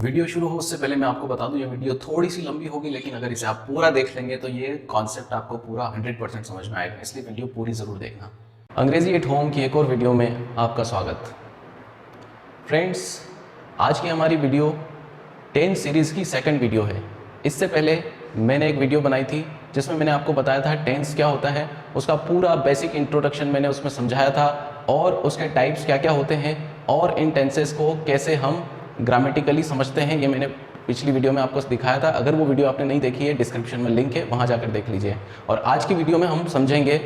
Video शुरू हो उससे पहले मैं आपको बता दूं, ये वीडियो थोड़ी सी लंबी होगी, लेकिन अगर इसे आप पूरा देख लेंगे तो ये कॉन्सेप्ट आपको पूरा 100% समझ में आएगा, इसलिए वीडियो पूरी ज़रूर देखना। अंग्रेजी एट होम की एक और वीडियो में आपका स्वागत। फ्रेंड्स, आज की हमारी वीडियो 10 सीरीज़ की सेकंड वीडियो है। इससे पहले मैंने एक वीडियो बनाई थी जिसमें मैंने आपको बताया था टेंस क्या होता है, उसका पूरा बेसिक इंट्रोडक्शन मैंने उसमें समझाया था और उसके टाइप्स क्या क्या होते हैं और इन टेंसेस को कैसे हम ग्रामेटिकली समझते हैं, ये मैंने पिछली वीडियो में आपको दिखाया था। अगर वो वीडियो आपने नहीं देखी है, डिस्क्रिप्शन में लिंक है, वहाँ जाकर देख लीजिए। और आज की वीडियो में हम समझेंगे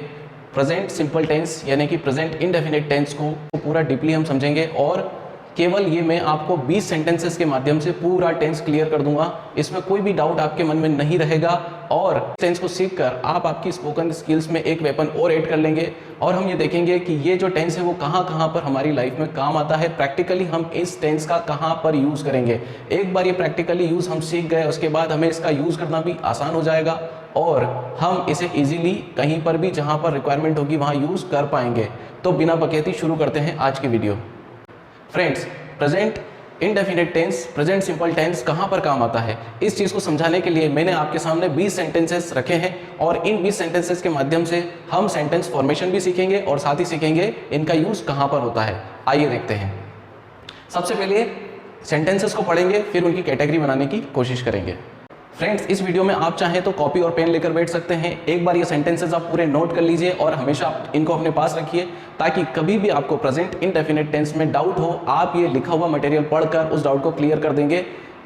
प्रेजेंट सिंपल टेंस यानी कि प्रेजेंट इंडेफिनिट टेंस को पूरा डीपली हम समझेंगे और केवल ये मैं आपको 20 सेंटेंसेस के माध्यम से पूरा टेंस क्लियर कर दूंगा। इसमें कोई भी डाउट आपके मन में नहीं रहेगा और टेंस को सीखकर आप आपकी स्पोकन स्किल्स में एक वेपन और ऐड कर लेंगे और हम ये देखेंगे कि ये जो टेंस है वो कहाँ पर हमारी लाइफ में काम आता है। प्रैक्टिकली हम इस टेंस का कहाँ पर यूज़ करेंगे। एक बार ये प्रैक्टिकली यूज़ हम सीख गए, उसके बाद हमें इसका यूज़ करना भी आसान हो जाएगा और हम इसे इजीली कहीं पर भी जहाँ पर रिक्वायरमेंट होगी वहाँ यूज़ कर पाएंगे। तो बिना बकैती शुरू करते हैं आज की video. Friends, present indefinite tense, present simple tense कहाँ पर काम आता है, इस चीज़ को समझाने के लिए मैंने आपके सामने 20 सेंटेंसेस रखे हैं और इन 20 सेंटेंसेस के माध्यम से हम सेंटेंस फॉर्मेशन भी सीखेंगे और साथ ही सीखेंगे इनका यूज़ कहाँ पर होता है। आइए देखते हैं। सबसे पहले सेंटेंसेस को पढ़ेंगे, फिर उनकी कैटेगरी बनाने की कोशिश करेंगे। फ्रेंड्स, इस वीडियो में आप चाहें तो कॉपी और पेन लेकर बैठ सकते हैं। एक बार ये सेंटेंसेस आप पूरे नोट कर लीजिए और हमेशा इनको अपने पास रखिए ताकि कभी भी आपको प्रेजेंट इंडेफिनिट टेंस में डाउट हो, आप ये लिखा हुआ मटेरियल पढ़कर उस डाउट को क्लियर कर देंगे,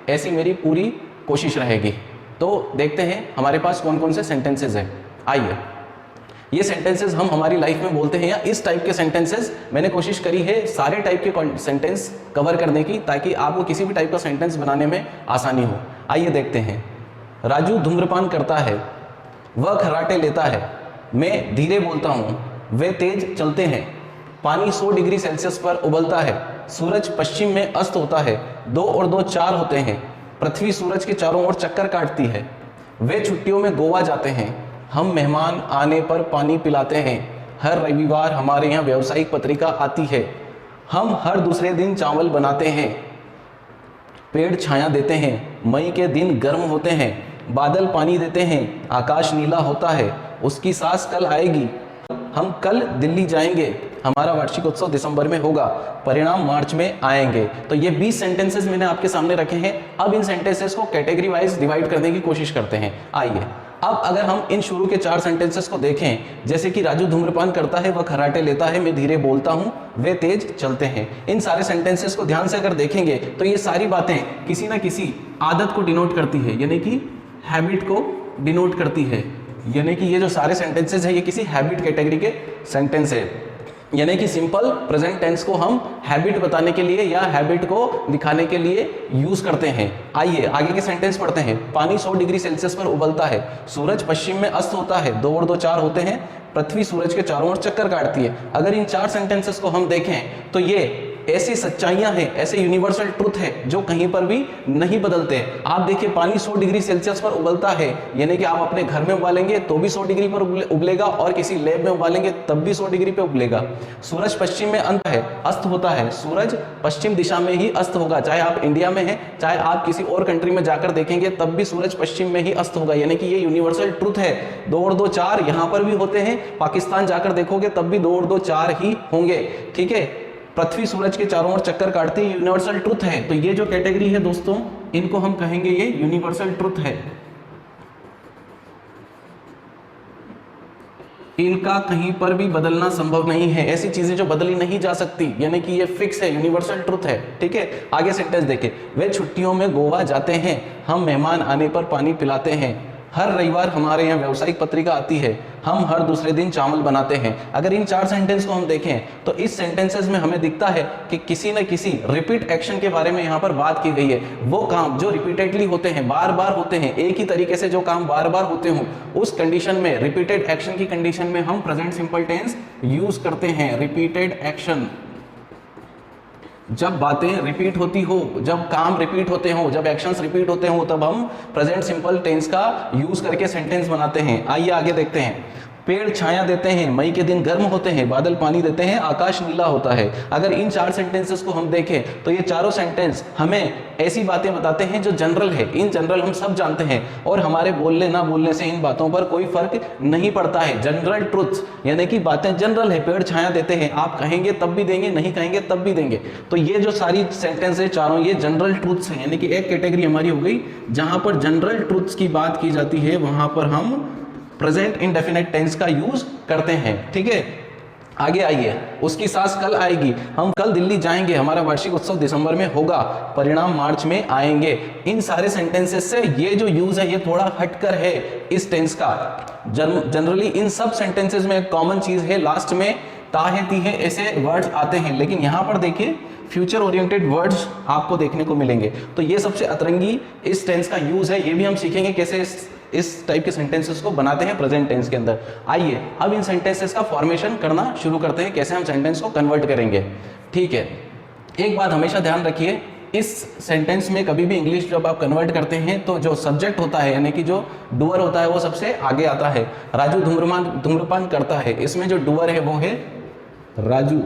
ऐसी मेरी पूरी कोशिश रहेगी। तो देखते हैं हमारे पास कौन कौन से सेंटेंसेज हैं। आइए, ये सेंटेंसेस हम हमारी लाइफ में बोलते हैं या इस टाइप के सेंटेंसेस मैंने कोशिश करी है सारे टाइप के सेंटेंस कवर करने की ताकि आपको किसी भी टाइप का सेंटेंस बनाने में आसानी हो। आइए देखते हैं। राजू धूम्रपान करता है, वह खर्राटे लेता है, मैं धीरे बोलता हूँ, वे तेज चलते हैं, पानी 100 डिग्री सेल्सियस पर उबलता है, सूरज पश्चिम में अस्त होता है, 2 और 2 4 होते हैं, पृथ्वी सूरज के चारों ओर चक्कर काटती है, वे छुट्टियों में गोवा जाते हैं, हम मेहमान आने पर पानी पिलाते हैं, हर रविवार हमारे यहाँ व्यावसायिक पत्रिका आती है, हम हर दूसरे दिन चावल बनाते हैं, पेड़ छाया देते हैं, मई के दिन गर्म होते हैं, बादल पानी देते हैं, आकाश नीला होता है, उसकी सास कल आएगी, हम कल दिल्ली जाएंगे, हमारा वार्षिक उत्सव दिसंबर में होगा, परिणाम मार्च में आएंगे। तो ये 20 सेंटेंसेस मैंने आपके सामने रखे हैं। अब इन सेंटेंसेस को कैटेगरी वाइज डिवाइड करने की कोशिश करते हैं। आइए, अब अगर हम इन शुरू के 4 सेंटेंसेस को देखें, जैसे कि राजू धूम्रपान करता है, वह खर्राटे लेता है, मैं धीरे बोलता हूं, वे तेज चलते हैं, इन सारे सेंटेंसेस को ध्यान से अगर देखेंगे तो ये सारी बातें किसी ना किसी आदत को डिनोट करती है, यानी कि हैबिट को डिनोट करती है। यानी कि ये जो सारे सेंटेंसेस है ये किसी हैबिट कैटेगरी के सेंटेंस है। यानी कि सिंपल प्रेजेंट टेंस को हम हैबिट बताने के लिए या हैबिट को दिखाने के लिए यूज करते हैं। आइए आगे के सेंटेंस पढ़ते हैं। पानी 100 डिग्री सेल्सियस पर उबलता है, सूरज पश्चिम में अस्त होता है, 2 और 2 4 होते हैं, पृथ्वी सूरज के चारों ओर चक्कर काटती है। अगर इन 4 सेंटेंसेस को हम देखें तो ये ऐसी सच्चाइयां हैं, ऐसे यूनिवर्सल ट्रुथ है जो कहीं पर भी नहीं बदलते। आप देखिए, पानी 100 डिग्री सेल्सियस पर उबलता है, यानी कि आप अपने घर में उबालेंगे तो भी 100 डिग्री पर उबलेगा और किसी लैब में उबालेंगे तब भी 100 डिग्री पे उबलेगा। सूरज पश्चिम में अस्त होता है, सूरज पश्चिम दिशा में ही अस्त होगा, चाहे आप इंडिया में हैं चाहे आप किसी और कंट्री में जाकर देखेंगे तब भी सूरज पश्चिम में ही अस्त होगा। यानी कि ये यूनिवर्सल ट्रुथ है। 2 और 2 4 यहाँ पर भी होते हैं, पाकिस्तान जाकर देखोगे तब भी 2 और 2 4 ही होंगे। ठीक है, पृथ्वी सूरज के चारों ओर चक्कर काटती है, यूनिवर्सल ट्रुथ है। तो ये जो कैटेगरी है दोस्तों, इनको हम कहेंगे ये यूनिवर्सल ट्रुथ है, इनका कहीं पर भी बदलना संभव नहीं है, ऐसी चीजें जो बदली नहीं जा सकती, यानी कि ये फिक्स है, यूनिवर्सल ट्रुथ है। ठीक है, आगे सेंटेंस देखें। वे छुट्टियों में गोवा जाते हैं, हम मेहमान आने पर पानी पिलाते हैं, हर रविवार हमारे यहाँ व्यावसायिक पत्रिका आती है, हम हर दूसरे दिन चावल बनाते हैं। अगर इन 4 सेंटेंस को हम देखें तो इस सेंटेंसेस में हमें दिखता है कि किसी न किसी रिपीट एक्शन के बारे में यहाँ पर बात की गई है। वो काम जो रिपीटेडली होते हैं, बार बार होते हैं, एक ही तरीके से जो काम बार बार होते हों, उस कंडीशन में, रिपीटेड एक्शन की कंडीशन में हम प्रेजेंट सिंपल टेंस यूज करते हैं। रिपीटेड एक्शन, जब बातें रिपीट होती हो, जब काम रिपीट होते हो, जब एक्शंस रिपीट होते हो, तब हम प्रेजेंट सिंपल टेंस का यूज करके सेंटेंस बनाते हैं। आइए आगे देखते हैं। पेड़ छाया देते हैं, मई के दिन गर्म होते हैं, बादल पानी देते हैं, आकाश नीला होता है। अगर इन 4 सेंटेंसेस को हम देखें तो ये चारों सेंटेंस हमें ऐसी बातें बताते हैं जो जनरल है, इन जनरल हम सब जानते हैं और हमारे बोलने ना बोलने से इन बातों पर कोई फर्क नहीं पड़ता है। जनरल ट्रुथ्स, यानी कि बातें जनरल है। पेड़ छाया देते हैं, आप कहेंगे तब भी देंगे, नहीं कहेंगे तब भी देंगे। तो ये जो सारी सेंटेंस है चारों, ये जनरल ट्रुथ्स है, यानी कि एक कैटेगरी हमारी हो गई जहां पर जनरल ट्रुथ्स की बात की जाती है, वहां पर हम प्रेजेंट इंडेफिनिट टेंस का यूज करते हैं। ठीक है, आगे आइए, उसकी सास कल आएगी, हम कल दिल्ली जाएंगे, हमारा वार्षिक उत्सव दिसंबर में होगा, परिणाम मार्च में आएंगे। इन सारे सेंटेंसेस से ये जो यूज है ये थोड़ा हटकर है इस टेंस का। जनरली इन सब सेंटेंसेस में एक कॉमन चीज है, लास्ट में ता है ती है ऐसे वर्ड्स आते हैं, लेकिन यहां पर देखिए फ्यूचर ओरिएंटेड वर्ड्स आपको देखने को मिलेंगे। तो ये सबसे अतरंगी इस टेंस का यूज है, ये भी हम सीखेंगे कैसे इस टाइप के सेंटेंसेस को बनाते हैं प्रेजेंट टेंस के अंदर। आइए अब इन सेंटेंसेस का फॉर्मेशन करना शुरू करते हैं, कैसे हम सेंटेंस को कन्वर्ट करेंगे। ठीक है, एक बात हमेशा ध्यान रखिए, इस सेंटेंस में कभी भी इंग्लिश जब आप कन्वर्ट करते हैं तो जो सब्जेक्ट होता है यानी कि जो डूअर होता है वो सबसे आगे आता है। राजू धूम्रपान करता है, इसमें जो डूअर है वो है राजू।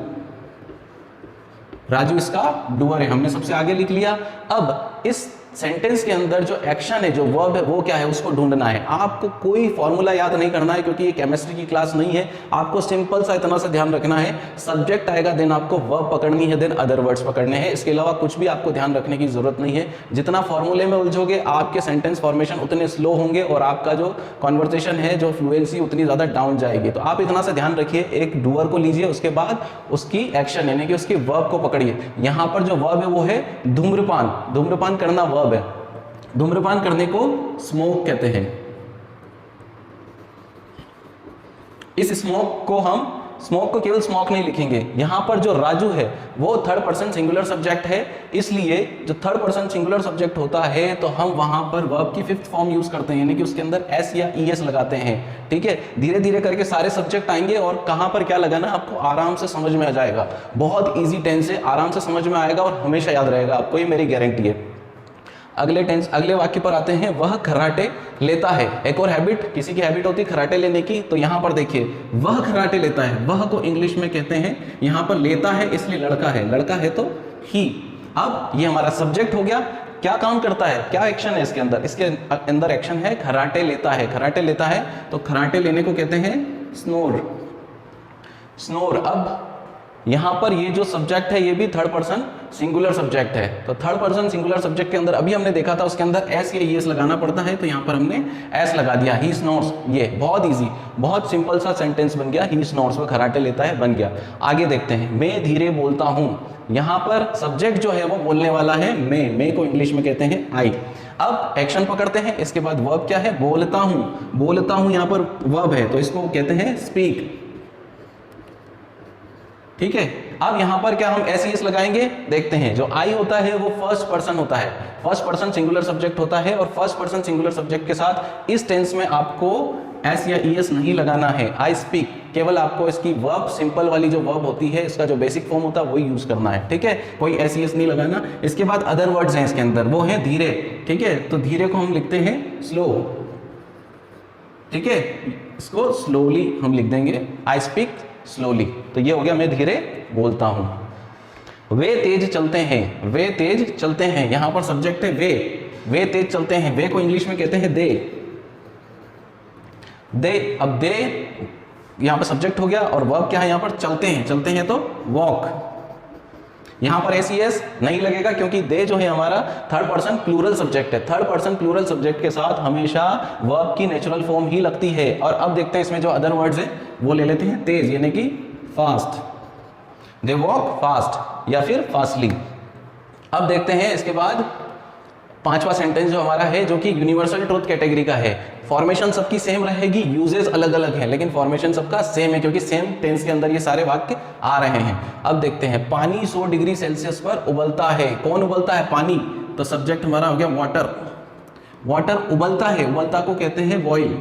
राजू इसका डूअर है, हमने सबसे आगे लिख लिया। अब इस सेंटेंस के अंदर जो एक्शन है, जो वर्ब है, वो क्या है उसको ढूंढना है। आपको कोई फॉर्मूला याद नहीं करना है क्योंकि ये केमिस्ट्री की क्लास नहीं है। आपको सिंपल सा इतना सा ध्यान रखना है, सब्जेक्ट आएगा देन आपको वर्ब पकड़नी है, देन अदर वर्ड्स पकड़ने हैं। इसके अलावा कुछ भी आपको ध्यान रखने की जरूरत नहीं है। जितना फॉर्मूले में उलझोगे आपके सेंटेंस फॉर्मेशन उतने स्लो होंगे और आपका जो कॉन्वर्सेशन है, जो फ्लुएंसी उतनी ज्यादा डाउन जाएगी। तो आप इतना सा ध्यान रखिए, एक डूअर को लीजिए, उसके बाद उसकी एक्शन यानी कि उसकी वर्ब को पकड़िए। यहां पर जो वर्ब है वो है धूम्रपान, धूम्रपान करना वर्ब है। धूम्रपान करने को स्मोक कहते हैं। इस स्मोक को केवल स्मोक नहीं लिखेंगे, यहां पर जो राजू है वो थर्ड पर्सन सिंगुलर सब्जेक्ट है, इसलिए जो थर्ड पर्सन सिंगुलर सब्जेक्ट होता है तो हम वहां पर वर्ब की 5th फॉर्म यूज करते हैं, यानी कि उसके अंदर एस या ईएस लगाते हैं। ठीक है, धीरे धीरे करके सारे सब्जेक्ट आएंगे और कहां पर क्या लगाना आपको आराम से समझ में आ जाएगा। बहुत ईजी टेंस है, आराम से समझ में आएगा और हमेशा याद रहेगा आपको, ये मेरी गारंटी है। अगले वाक्य पर आते हैं, वह खर्राटे लेता है। एक और हैबिट, किसी की हैबिट होती है खर्राटे लेने की, तो यहां पर देखिए वह खर्राटे लेता है, वह को इंग्लिश में कहते हैं, यहां पर लेता है इसलिए लड़का है, लड़का है तो ही। अब ये हमारा सब्जेक्ट हो गया, क्या काम करता है, क्या एक्शन है इसके अंदर, इसके अंदर एक्शन है खर्राटे लेता है। खर्राटे लेता है तो खर्राटे लेने को कहते हैं स्नोर, स्नोर। अब यहां पर ये जो सब्जेक्ट है ये भी थर्ड पर्सन सिंगुलर सब्जेक्ट है, तो थर्ड पर्सन सिंगुलर सब्जेक्ट के अंदर अभी हमने देखा था उसके अंदर एस या ईएस लगाना पड़ता है, तो यहां पर हमने एस लगा दिया, ही स्नोर्स। ये बहुत इजी, बहुत सिंपल सा सेंटेंस बन गया, ही स्नोर्स, वो खर्राटे लेता है बन गया। आगे देखते हैं, मैं धीरे बोलता हूं। यहां पर सब्जेक्ट जो है वो बोलने वाला है मैं को इंग्लिश में कहते हैं आई। अब एक्शन पकड़ते हैं, इसके बाद वर्ब क्या है, बोलता हूं। बोलता हूं यहां पर वर्ब है तो इसको कहते हैं स्पीक। ठीक है, अब यहां पर क्या हम एस लगाएंगे, देखते हैं। जो आई होता है वो फर्स्ट पर्सन होता है, फर्स्ट पर्सन सिंगुलर सब्जेक्ट होता है, और फर्स्ट पर्सन सिंगुलर सब्जेक्ट के साथ इस टेंस में आपको एस या ईएस नहीं लगाना है। आई स्पीक, केवल आपको इसकी वर्ब, सिंपल वाली जो वर्ब होती है, इसका जो बेसिक फॉर्म होता है वही यूज करना है। ठीक है, कोई एस ईएस नहीं लगाना। इसके बाद अदर वर्ड्स हैं इसके अंदर, वो है धीरे। ठीक है, तो धीरे को हम लिखते हैं स्लो। ठीक है, इसको स्लोली हम लिख देंगे, आई स्पीक स्लोली। तो ये हो गया मैं धीरे बोलता हूं। वे तेज चलते हैं, वे तेज चलते हैं, यहां पर सब्जेक्ट है वे तेज चलते हैं। वे को इंग्लिश में कहते हैं दे। अब दे यहां पर सब्जेक्ट हो गया और वर्ब क्या है यहां पर, चलते हैं तो वॉक। यहां पर एस नहीं लगेगा क्योंकि दे जो है हमारा थर्ड पर्सन प्लूरल सब्जेक्ट है। थर्ड पर्सन प्लूरल सब्जेक्ट के साथ हमेशा वर्ब की नेचुरल फॉर्म ही लगती है। और अब देखते हैं इसमें जो अदर वर्ड्स है वो ले लेते हैं तेज, यानी कि फास्ट। दे वॉक फास्ट या फिर फास्टली। अब देखते हैं इसके बाद पांचवा सेंटेंस जो हमारा है, जो कि यूनिवर्सल ट्रुथ कैटेगरी का है। फॉर्मेशन सबकी सेम रहेगी, यूजेस अलग अलग है, लेकिन फॉर्मेशन सबका सेम है क्योंकि सेम टेंस के अंदर ये सारे वाक्य आ रहे हैं। अब देखते हैं, पानी 100 डिग्री सेल्सियस पर उबलता है। कौन उबलता है, पानी। तो सब्जेक्ट हमारा हो गया वाटर। वाटर उबलता है, उबलता को कहते हैं बॉइल।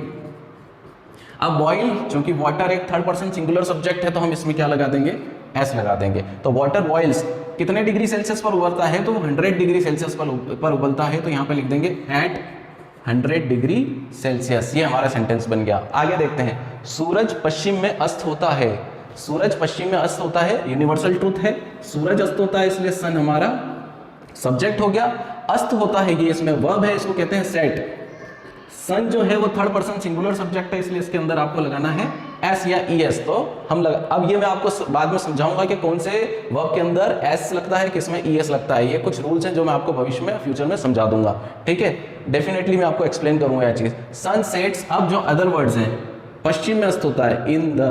अब बॉइल, चूंकि वाटर एक थर्ड पर्सन सिंगुलर सब्जेक्ट है तो हम इसमें क्या लगा देंगे, एस लगा देंगे। तो वाटर बॉइल्स कितने डिग्री सेल्सियस पर उबलता है, तो 100 डिग्री सेल्सियस पर उबलता है, तो यहां पे लिख देंगे एट 100 डिग्री सेल्सियस। ये हमारा सेंटेंस बन गया। आगे देखते हैं, सूरज पश्चिम में अस्त होता है, सूरज पश्चिम में अस्त होता है, यूनिवर्सल ट्रूथ है। सूरज अस्त होता है इसलिए सन हमारा सब्जेक्ट हो गया। अस्त होता है ये इसमें वर्ब है, इसको कहते हैं सेट। सन जो है वो थर्ड पर्सन सिंगुलर सब्जेक्ट है, इसलिए इसके अंदर आपको लगाना है एस या ई एस। तो हम अब ये मैं आपको बाद में समझाऊंगा कि कौन से वर्ब के अंदर एस लगता है, किसमें ई एस लगता है। ये कुछ रूल्स हैं जो मैं आपको भविष्य में फ्यूचर में समझा दूंगा, ठीक है। डेफिनेटली मैं आपको एक्सप्लेन करूंगा यह चीज। सन सेट्स, अब जो अदर वर्ड्स हैं, पश्चिम में अस्त होता है, इन द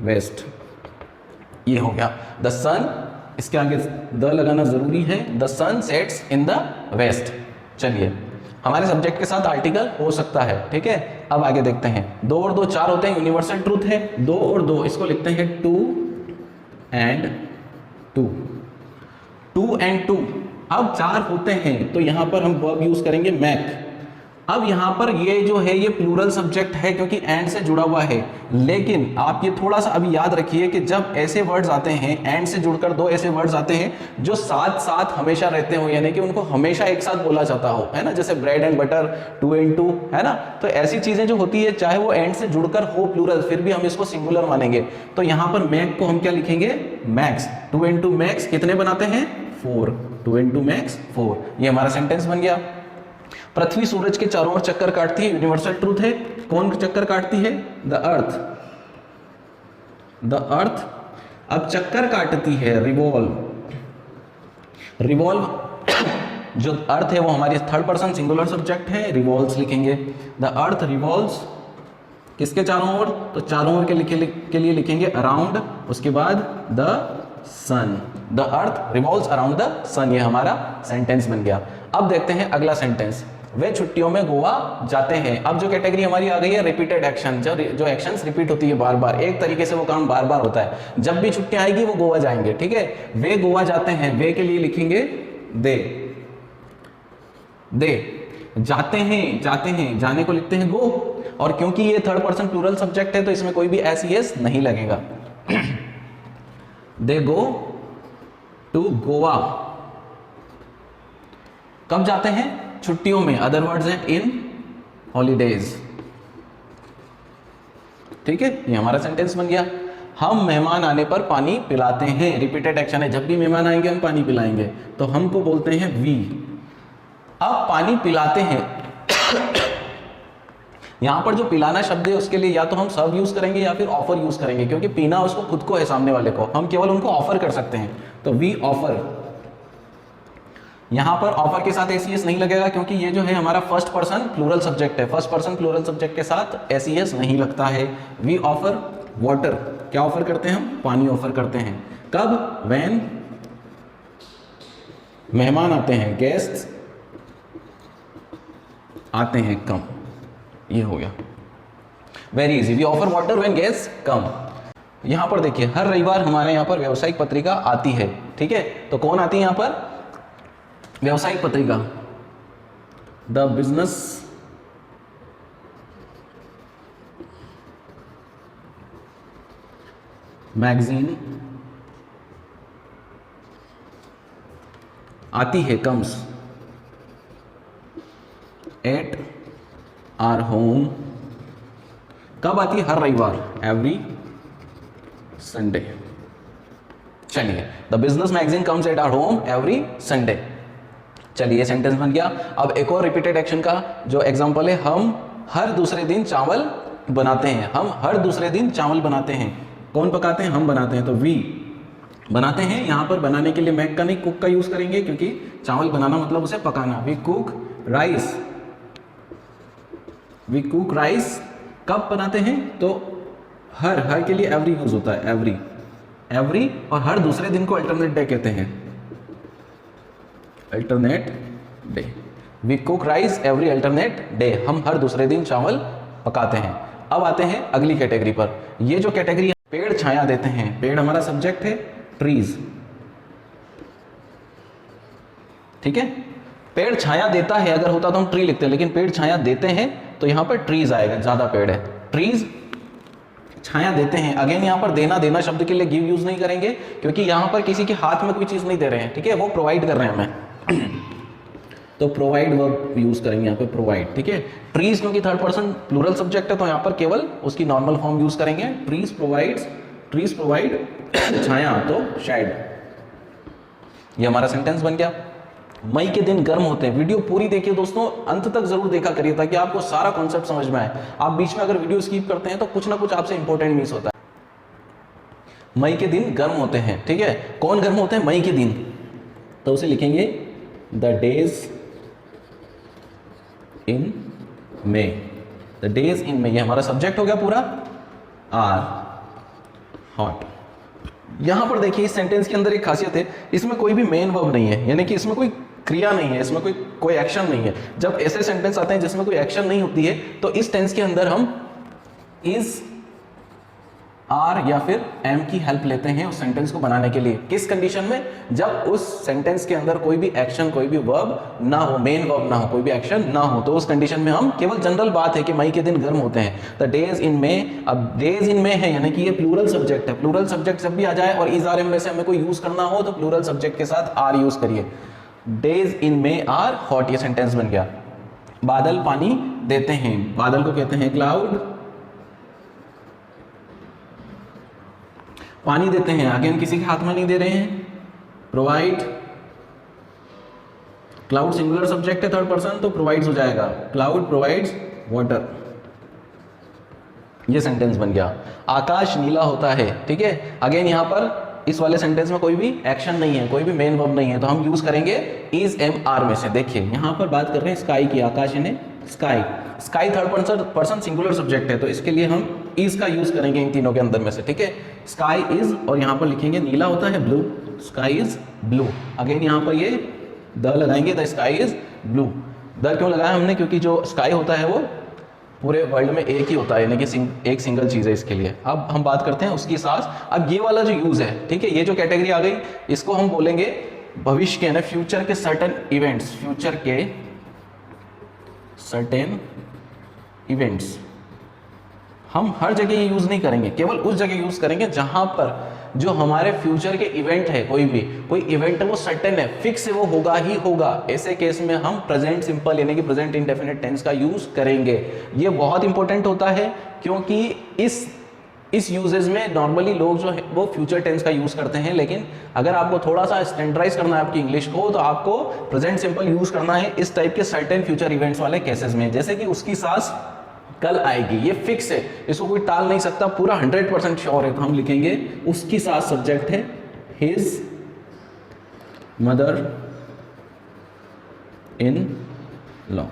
वेस्ट, ये हो गया द सन, इसके आगे द लगाना जरूरी है। The sun sets in the west. चलिए, हमारे सब्जेक्ट के साथ आर्टिकल हो सकता है, ठीक है। अब आगे देखते हैं। 2 और 2 4 होते हैं, यूनिवर्सल ट्रूथ है। 2 और 2 इसको लिखते हैं 2 and 2, 2 and 2। अब 4 होते हैं तो यहां पर हम वर्ब यूज करेंगे मैक। अब यहां पर ये जो है ये प्लूरल सब्जेक्ट है क्योंकि एंड से जुड़ा हुआ है, लेकिन आप ये थोड़ा सा अभी याद रखिए कि जब ऐसे वर्ड्स आते हैं एंड से जुड़कर 2 ऐसे वर्ड्स आते हैं जो साथ साथ हमेशा रहते हो, यानी कि उनको हमेशा एक साथ बोला जाता हो, है ना, जैसे ब्रेड एंड बटर, 2 and 2, है ना। तो ऐसी चीजें जो होती है, चाहे वो एंड से जुड़कर हो प्लूरल, फिर भी हम इसको सिंगुलर मानेंगे। तो यहां पर मैक को हम क्या लिखेंगे, मैक्स। 2 and 2 मैक्स कितने बनाते हैं, 4। 2 and 2 मैक्स 4। ये हमारा सेंटेंस बन गया। पृथ्वी सूरज के चारों ओर चक्कर काटती है, यूनिवर्सल ट्रूथ है। कौन चक्कर काटती है, द अर्थ, द अर्थ। अब चक्कर काटती है, रिवॉल्व, रिवॉल्व जो अर्थ है वो हमारी थर्ड पर्सन सिंगुलर सब्जेक्ट है, रिवॉल्व्स लिखेंगे। द अर्थ रिवॉल्व्स किसके चारों ओर, तो चारों ओर के लिए लिखेंगे अराउंड, उसके बाद the sun. The earth revolves around the sun. ये हमारा सेंटेंस बन गया। अब देखते हैं अगला सेंटेंस। वे छुट्टियों में गोवा जाते हैं। अब जो कैटेगरी हमारी आ गई है रिपीटेड एक्शन, जो एक्शंस रिपीट होती है बार बार, एक तरीके से वो काम बार बार होता है। जब भी छुट्टियां आएगी वो गोवा जाएंगे, ठीक है। वे गोवा जाते हैं, वे के लिए लिखेंगे दे, दे जाते हैं, जाते हैं, जाने को लिखते हैं गो। और क्योंकि ये थर्ड पर्सन प्लूरल सब्जेक्ट है तो इसमें कोई भी एस ई एस नहीं लगेगा। दे गो टू गोवा। कब जाते हैं, छुट्टियों में। अदर वर्ड्स हैं इन हॉलीडेज, ठीक है। ये हमारा सेंटेंस बन गया। हम मेहमान आने पर पानी पिलाते हैं, रिपीटेड एक्शन है। जब भी मेहमान आएंगे हम पानी पिलाएंगे, तो हमको बोलते हैं वी। अब पानी पिलाते हैं यहां पर जो पिलाना शब्द है उसके लिए या तो हम सर्व यूज करेंगे या फिर ऑफर यूज करेंगे, क्योंकि पीना उसको खुद को है, सामने वाले को, हम केवल उनको ऑफर कर सकते हैं। तो वी ऑफर। यहां पर ऑफर के साथ एसीएस नहीं लगेगा क्योंकि ये जो है हमारा फर्स्ट पर्सन प्लूरल सब्जेक्ट है। फर्स्ट पर्सन प्लूरल सब्जेक्ट के साथ एसीएस नहीं लगता है। We offer water. क्या ऑफर करते हैं हम, पानी ऑफर करते हैं। कब, व्हेन मेहमान आते हैं, गेस्ट आते हैं, कम। ये हो गया, very easy. We offer water when guest come. यहां पर देखिए हर रविवार हमारे यहां पर व्यावसायिक पत्रिका आती है, ठीक है। तो कौन आती है यहां पर, व्यावसायिक पत्रिका, द बिजनेस मैगजीन आती है, कम्स एट आर होम। कब आती है, हर रविवार, एवरी संडे। चलिए, the business magazine comes at our home every Sunday. चलिए, ये सेंटेंस बन गया। अब एक और रिपीटेड एक्शन का जो एग्जांपल है, हम हर दूसरे दिन चावल बनाते हैं। हम हर दूसरे दिन चावल बनाते हैं। कौन पकाते हैं, हम बनाते हैं। तो वी बनाते हैं। यहां पर बनाने के लिए मैक का नहीं, कुक का यूज करेंगे, क्योंकि चावल बनाना मतलब उसे पकाना। We cook rice, we cook rice. कब बनाते हैं, तो हर के लिए एवरी यूज होता है, एवरी, एवरी। और हर दूसरे दिन को अल्टरनेट डे कहते हैं, alternate day. We cook rice every alternate day. हम हर दूसरे दिन चावल पकाते हैं। अब आते हैं अगली कैटेगरी पर। ये जो कैटेगरी है, पेड़ छाया देते हैं। पेड़ हमारा सब्जेक्ट है, ट्रीज, ठीक है। पेड़ छाया देता है, अगर होता तो हम ट्री लिखते हैं, लेकिन पेड़ छाया देते हैं तो यहां पर ट्रीज आएगा, ज्यादा पेड़ है। ट्रीज छाया देते हैं। अगेन यहां पर देना शब्द के लिए गिव यूज नहीं करेंगे, क्योंकि यहां पर किसी के हाथ में कोई चीज नहीं दे रहे हैं, ठीक है, वो प्रोवाइड कर रहे हैं हमें। तो प्रोवाइड वर्ब यूज करेंगे यहाँ पे, प्रोवाइड, ठीक है। ट्रीज क्योंकि थर्ड पर्सन प्लूरल सब्जेक्ट है तो यहाँ पर केवल उसकी नॉर्मल फॉर्म यूज करेंगे, ट्रीज प्रोवाइड छाया, तो शेड। ये हमारा सेंटेंस बन गया। मई के दिन गर्म होते हैं। वीडियो पूरी देखिए दोस्तों, अंत तक जरूर देखा करिए ताकि आपको सारा कॉन्सेप्ट समझ में आए। आप बीच में अगर वीडियो स्किप करते हैं तो कुछ ना कुछ आपसे इंपॉर्टेंट मिस होता है। मई के दिन गर्म होते हैं, ठीक है। कौन गर्म होते हैं? मई के दिन। तो उसे लिखेंगे the days in May, the days in May. ये हमारा सब्जेक्ट हो गया पूरा, आर हॉट। यहां पर देखिए इस सेंटेंस के अंदर एक खासियत है, इसमें कोई भी मेन वर्ब नहीं है, यानी कि इसमें कोई क्रिया नहीं है, इसमें कोई एक्शन नहीं है। जब ऐसे सेंटेंस आते हैं जिसमें कोई एक्शन नहीं होती है तो इस टेंस के अंदर हम इज, आर या फिर एम की हेल्प लेते हैं उस सेंटेंस को बनाने के लिए। किस कंडीशन में? जब उस सेंटेंस के अंदर कोई भी एक्शन, कोई भी वर्ब ना हो, मेन वर्ब ना हो, कोई भी एक्शन ना हो, तो उस कंडीशन में हम केवल जनरल बात है कि मई के दिन गर्म होते हैं, द डेज इन मे। अब डेज इन मे है यानी कि ये प्लूरल सब्जेक्ट है। प्लूरल सब्जेक्ट जब भी आ जाए और इज, आर, एम में से हमें कोई यूज करना हो तो प्लूरल सब्जेक्ट के साथ आर यूज करिए। Days in May are hot, ये सेंटेंस बन गया। बादल पानी देते हैं, बादल को कहते हैं क्लाउड, पानी देते हैं, अगेन किसी के हाथ में नहीं दे रहे हैं, प्रोवाइड। क्लाउड सिंगुलर सब्जेक्ट है थर्ड पर्सन तो प्रोवाइड्स हो जाएगा, क्लाउड प्रोवाइड्स वाटर। ये सेंटेंस बन गया। आकाश नीला होता है, ठीक है। अगेन यहां पर इस वाले सेंटेंस में कोई भी एक्शन नहीं है, कोई भी मेन वर्ब नहीं है, तो हम यूज करेंगे इज, एम, आर में से। देखिए यहां पर बात कर रहे हैं स्काई की, आकाश यानी sky. Sky third person singular subject है तो इसके लिए हम इज का यूज करेंगे इन तीनों के अंदर में से, ठीक है। स्काई इज, और यहां पर लिखेंगे नीला होता है blue, sky is blue. Again यहां पर ये द लगाएंगे, the sky is blue. The क्यों लगाया हमने? क्योंकि जो स्काई होता है वो पूरे वर्ल्ड में एक ही होता है, यानी कि एक सिंगल चीज है इसके लिए। अब हम बात करते हैं उसकी सांस। अब ये वाला जो यूज है, ठीक है, ये जो कैटेगरी आ गई इसको हम बोलेंगे भविष्य के, ना फ्यूचर के सर्टेन इवेंट्स, फ्यूचर के सर्टेन इवेंट्स। हम हर जगह ये यूज नहीं करेंगे, केवल उस जगह यूज करेंगे जहां पर जो हमारे फ्यूचर के इवेंट है, कोई इवेंट है वो सर्टेन है, फिक्स है, वो होगा ही होगा। ऐसे केस में हम प्रेजेंट सिंपल यानी कि प्रेजेंट इंडेफिनिट टेंस का यूज करेंगे। ये बहुत इंपॉर्टेंट होता है क्योंकि इस यूजेज में नॉर्मली लोग जो है वो फ्यूचर टेंस का यूज करते हैं, लेकिन अगर आपको थोड़ा सा स्टैंडर्डाइज करना है आपकी इंग्लिश को तो आपको प्रेजेंट सिंपल यूज करना है इस टाइप के सर्टेन फ्यूचर इवेंट्स वाले केसेस में। जैसे कि उसकी सांस कल आएगी, ये फिक्स है, इसको कोई टाल नहीं सकता, पूरा 100% श्योर है, तो हम लिखेंगे उसकी सांस सब्जेक्ट है हिज मदर इन लॉ।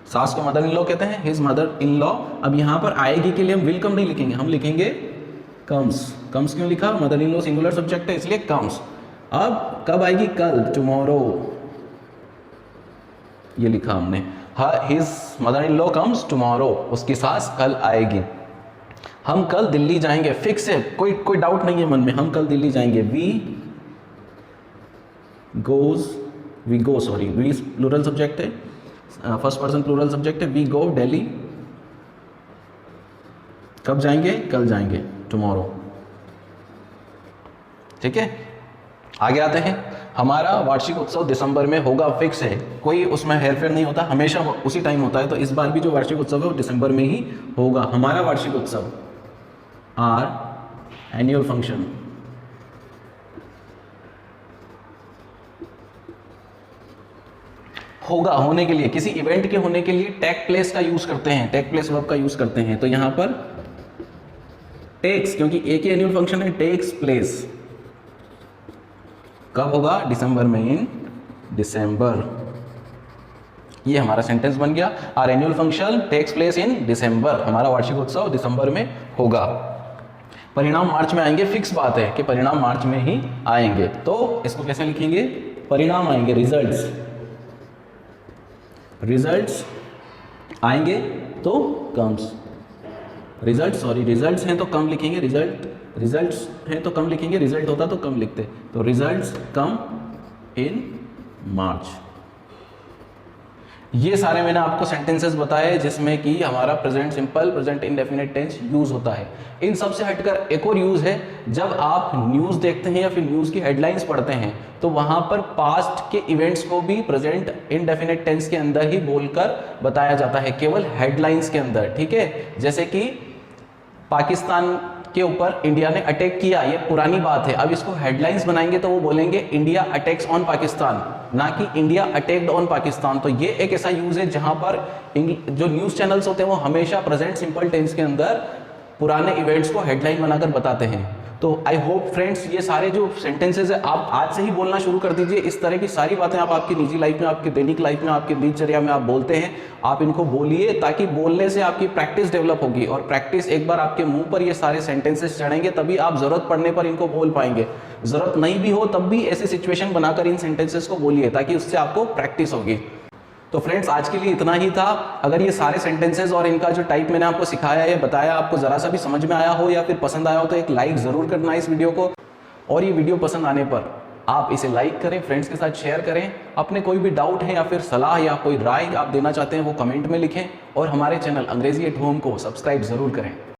सास को मदर इन लॉ कहते हैं, हिज मदर इन लॉ। अब यहां पर आएगी के लिए हम विल कम नहीं लिखेंगे, हम लिखेंगे कम्स। कम्स क्यों लिखा? Mother in law singular subject है इसलिए कम्स। अब कब आएगी? कल, टुमारो, ये लिखा हमने। His mother in law comes tomorrow, उसकी सास कल आएगी। हम कल दिल्ली जाएंगे, फिक्स है, कोई डाउट नहीं है मन में, हम कल दिल्ली जाएंगे। We go sorry, we plural subject है, फर्स्ट पर्सन प्लूरल सब्जेक्ट है, वी गो दिल्ली। कब जाएंगे? कल जाएंगे, टुमारो, ठीक है। आगे आते हैं। हमारा वार्षिक उत्सव दिसंबर में होगा, फिक्स है, कोई उसमें हेरफेर नहीं होता, हमेशा उसी टाइम होता है, तो इस बार भी जो वार्षिक उत्सव है वो दिसंबर में ही होगा। हमारा वार्षिक उत्सव, आर एनुअल फंक्शन, होगा, होने के लिए, किसी इवेंट के होने के लिए टेक प्लेस का यूज करते हैं, टेक प्लेस वर्ब का यूज करते हैं। तो यहां पर टेक्स, क्योंकि एक ही एनुअल फंक्शन है, टेक्स प्लेस। कब होगा? दिसंबर में, इन दिसंबर। ये हमारा सेंटेंस बन गया। Our annual function takes place in December, हमारा वार्षिक उत्सव दिसंबर में होगा। परिणाम मार्च में आएंगे, फिक्स बात है कि परिणाम मार्च में ही आएंगे, तो इसको कैसे लिखेंगे? परिणाम आएंगे, रिजल्ट्स आएंगे तो कम्स, रिजल्ट्स हैं तो कम लिखेंगे, रिजल्ट्स हैं तो कम लिखेंगे, रिजल्ट होता तो कम लिखते, तो रिजल्ट्स कम इन मार्च। ये सारे मैंने आपको सेंटेंसेस बताए जिसमें कि हमारा present simple, present indefinite tense use होता है। इन सब से हटकर एक और यूज है, जब आप न्यूज देखते हैं या फिर न्यूज की हेडलाइंस पढ़ते हैं तो वहां पर पास्ट के इवेंट्स को भी प्रेजेंट इंडेफिनिट टेंस के अंदर ही बोलकर बताया जाता है, केवल हेडलाइंस के अंदर। ठीक है, जैसे कि पाकिस्तान के ऊपर इंडिया ने अटैक किया, ये पुरानी बात है। अब इसको हेडलाइंस बनाएंगे तो वो बोलेंगे इंडिया अटैक्स ऑन पाकिस्तान, ना कि इंडिया अटैक्ड ऑन पाकिस्तान। तो ये एक ऐसा यूज है जहां पर जो न्यूज चैनल्स होते हैं वो हमेशा प्रेजेंट सिंपल टेंस के अंदर पुराने इवेंट्स को हेडलाइन बनाकर बताते हैं। तो आई होप फ्रेंड्स ये सारे जो सेंटेंसेस है आप आज से ही बोलना शुरू कर दीजिए। इस तरह की सारी बातें आप आपकी निजी लाइफ में, आपकी दैनिक लाइफ में, आपकी दिनचर्या में आप बोलते हैं, आप इनको बोलिए, ताकि बोलने से आपकी प्रैक्टिस डेवलप होगी। और प्रैक्टिस, एक बार आपके मुंह पर ये सारे सेंटेंसेस चढ़ेंगे तभी आप जरूरत पड़ने पर इनको बोल पाएंगे। जरूरत नहीं भी हो तब भी ऐसी सिचुएशन बनाकर इन सेंटेंसेस को बोलिए, ताकि उससे आपको प्रैक्टिस होगी। तो फ्रेंड्स आज के लिए इतना ही था। अगर ये सारे सेंटेंसेस और इनका जो टाइप मैंने आपको सिखाया है, बताया, आपको जरा सा भी समझ में आया हो या फिर पसंद आया हो तो एक लाइक जरूर करना इस वीडियो को। और ये वीडियो पसंद आने पर आप इसे लाइक करें, फ्रेंड्स के साथ शेयर करें। अपने कोई भी डाउट है या फिर सलाह या कोई राय आप देना चाहते हैं वो कमेंट में लिखें। और हमारे चैनल अंग्रेजी एट होम को सब्सक्राइब जरूर करें।